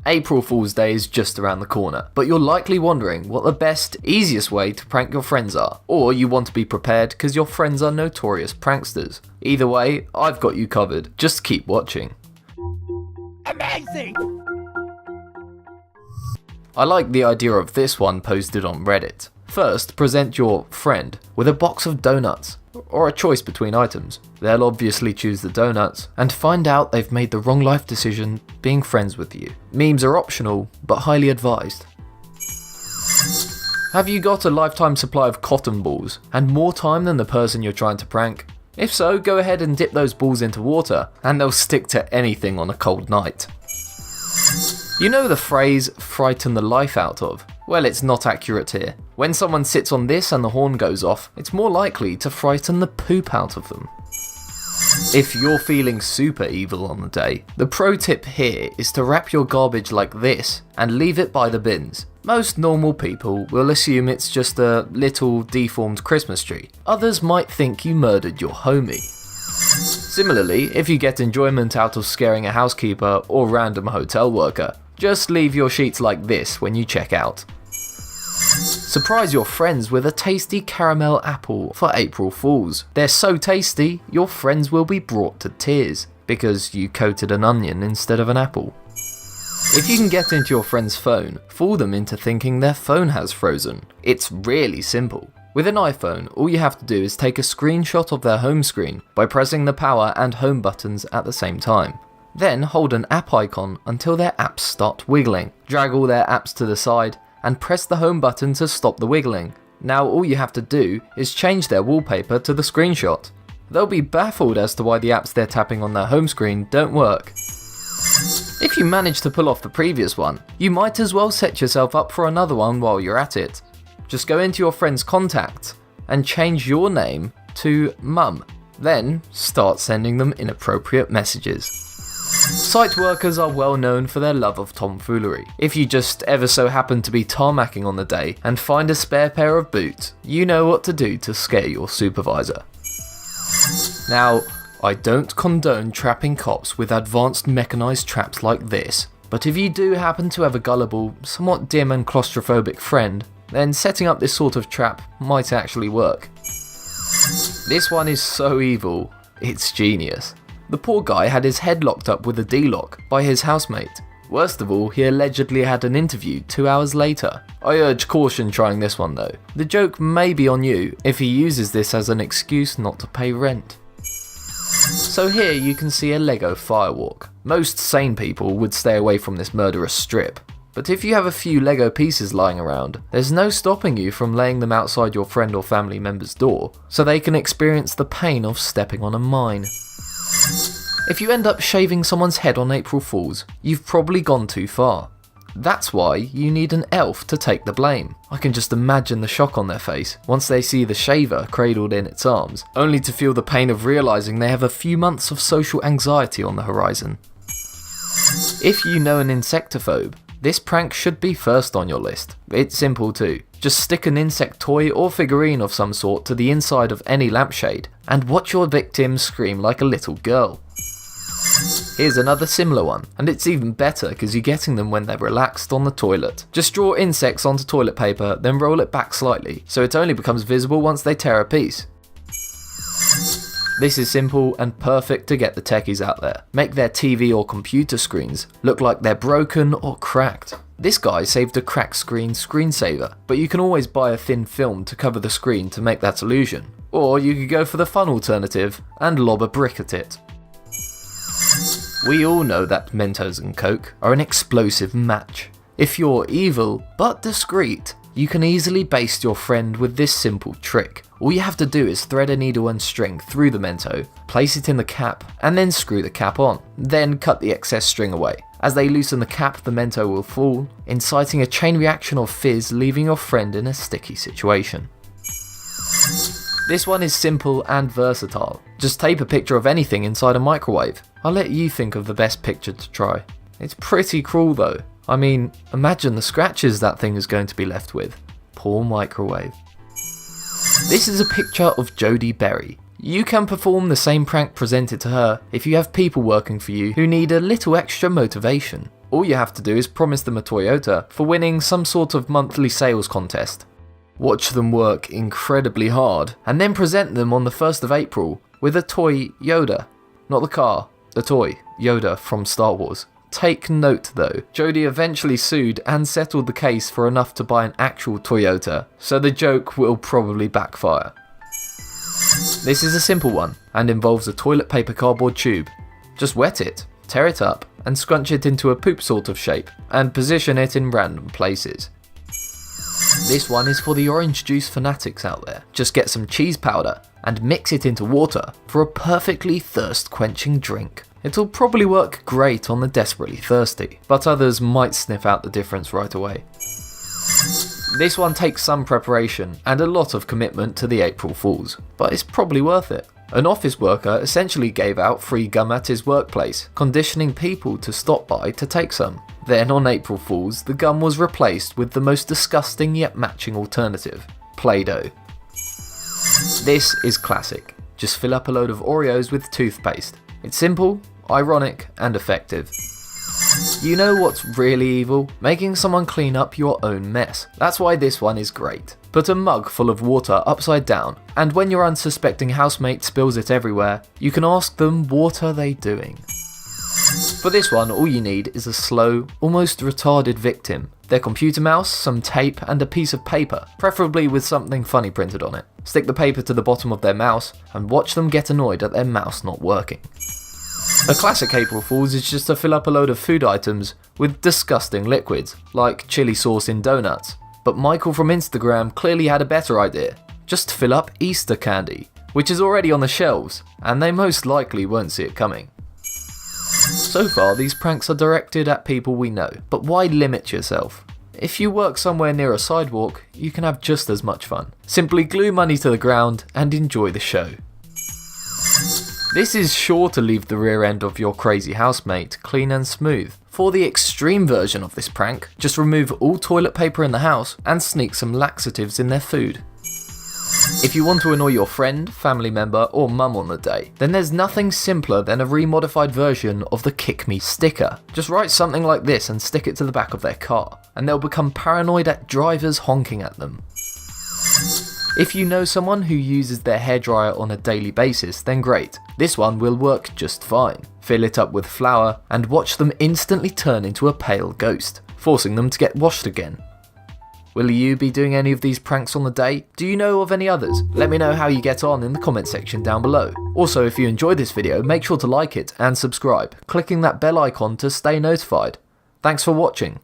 April Fool's Day is just around the corner, but you're likely wondering what the best, easiest way to prank your friends are, or you want to be prepared because your friends are notorious pranksters. Either way, I've got you covered, just keep watching. Amazing! I like the idea of this one posted on Reddit. First, present your friend with a box of donuts, or a choice between items. They'll obviously choose the donuts, and find out they've made the wrong life decision being friends with you. Memes are optional, but highly advised. Have you got a lifetime supply of cotton balls, and more time than the person you're trying to prank? If so, go ahead and dip those balls into water, and they'll stick to anything on a cold night. You know the phrase, frighten the life out of? Well, it's not accurate here. When someone sits on this and the horn goes off, it's more likely to frighten the poop out of them. If you're feeling super evil on the day, the pro tip here is to wrap your garbage like this and leave it by the bins. Most normal people will assume it's just a little deformed Christmas tree. Others might think you murdered your homie. Similarly, if you get enjoyment out of scaring a housekeeper or random hotel worker, just leave your sheets like this when you check out. Surprise your friends with a tasty caramel apple for April Fools. They're so tasty, your friends will be brought to tears, because you coated an onion instead of an apple. If you can get into your friend's phone, fool them into thinking their phone has frozen. It's really simple. With an iPhone, all you have to do is take a screenshot of their home screen by pressing the power and home buttons at the same time. Then hold an app icon until their apps start wiggling. Drag all their apps to the side and press the home button to stop the wiggling. Now all you have to do is change their wallpaper to the screenshot. They'll be baffled as to why the apps they're tapping on their home screen don't work. If you manage to pull off the previous one, you might as well set yourself up for another one while you're at it. Just go into your friend's contacts and change your name to Mum. Then start sending them inappropriate messages. Site workers are well known for their love of tomfoolery. If you just ever so happen to be tarmacking on the day and find a spare pair of boots, you know what to do to scare your supervisor. Now, I don't condone trapping cops with advanced mechanized traps like this, but if you do happen to have a gullible, somewhat dim and claustrophobic friend, then setting up this sort of trap might actually work. This one is so evil, it's genius. The poor guy had his head locked up with a D-lock by his housemate. Worst of all, he allegedly had an interview 2 hours later. I urge caution trying this one though. The joke may be on you if he uses this as an excuse not to pay rent. So here you can see a Lego firewalk. Most sane people would stay away from this murderous strip. But if you have a few Lego pieces lying around, there's no stopping you from laying them outside your friend or family member's door, so they can experience the pain of stepping on a mine. If you end up shaving someone's head on April Fools, you've probably gone too far. That's why you need an elf to take the blame. I can just imagine the shock on their face once they see the shaver cradled in its arms, only to feel the pain of realising they have a few months of social anxiety on the horizon. If you know an insectophobe, this prank should be first on your list. It's simple too. Just stick an insect toy or figurine of some sort to the inside of any lampshade and watch your victim scream like a little girl. Here's another similar one, and it's even better because you're getting them when they're relaxed on the toilet. Just draw insects onto toilet paper, then roll it back slightly, so it only becomes visible once they tear a piece. This is simple and perfect to get the techies out there. Make their TV or computer screens look like they're broken or cracked. This guy saved a cracked screensaver, but you can always buy a thin film to cover the screen to make that illusion. Or you could go for the fun alternative and lob a brick at it. We all know that Mentos and Coke are an explosive match. If you're evil but discreet, you can easily baste your friend with this simple trick. All you have to do is thread a needle and string through the Mento, place it in the cap, and then screw the cap on. Then cut the excess string away. As they loosen the cap, the Mento will fall, inciting a chain reaction of fizz, leaving your friend in a sticky situation. This one is simple and versatile. Just tape a picture of anything inside a microwave. I'll let you think of the best picture to try. It's pretty cruel though. I mean, imagine the scratches that thing is going to be left with. Poor microwave. This is a picture of Jodie Berry. You can perform the same prank presented to her if you have people working for you who need a little extra motivation. all you have to do is promise them a Toyota for winning some sort of monthly sales contest. Watch them work incredibly hard, and then present them on the 1st of April with a toy Yoda. Not the car, the toy, Yoda from Star Wars. Take note though, Jody eventually sued and settled the case for enough to buy an actual Toyota, so the joke will probably backfire. This is a simple one, and involves a toilet paper cardboard tube. Just wet it, tear it up, and scrunch it into a poop sort of shape, and position it in random places. This one is for the orange juice fanatics out there. Just get some cheese powder and mix it into water for a perfectly thirst-quenching drink. It'll probably work great on the desperately thirsty, but others might sniff out the difference right away. This one takes some preparation and a lot of commitment to the April Fools, but it's probably worth it. An office worker essentially gave out free gum at his workplace, conditioning people to stop by to take some. Then on April Fools, the gum was replaced with the most disgusting yet matching alternative, Play-Doh. This is classic. Just fill up a load of Oreos with toothpaste. It's simple, ironic, and effective. You know what's really evil? Making someone clean up your own mess. That's why this one is great. Put a mug full of water upside down, and when your unsuspecting housemate spills it everywhere, you can ask them what are they doing. For this one, all you need is a slow, almost retarded victim, their computer mouse, some tape, and a piece of paper, preferably with something funny printed on it. Stick the paper to the bottom of their mouse, and watch them get annoyed at their mouse not working. A classic April Fool's is just to fill up a load of food items with disgusting liquids, like chili sauce in donuts. But Michael from Instagram clearly had a better idea. Just fill up Easter candy, which is already on the shelves, and they most likely won't see it coming. So far, these pranks are directed at people we know, but why limit yourself? If you work somewhere near a sidewalk, you can have just as much fun. Simply glue money to the ground and enjoy the show. This is sure to leave the rear end of your crazy housemate clean and smooth. For the extreme version of this prank, just remove all toilet paper in the house and sneak some laxatives in their food. If you want to annoy your friend, family member, or mum on the day, then there's nothing simpler than a remodified version of the Kick Me sticker. Just write something like this and stick it to the back of their car, and they'll become paranoid at drivers honking at them. If you know someone who uses their hairdryer on a daily basis, then great. This one will work just fine. Fill it up with flour and watch them instantly turn into a pale ghost, forcing them to get washed again. Will you be doing any of these pranks on the day? Do you know of any others? Let me know how you get on in the comment section down below. Also, if you enjoyed this video, make sure to like it and subscribe, clicking that bell icon to stay notified. Thanks for watching.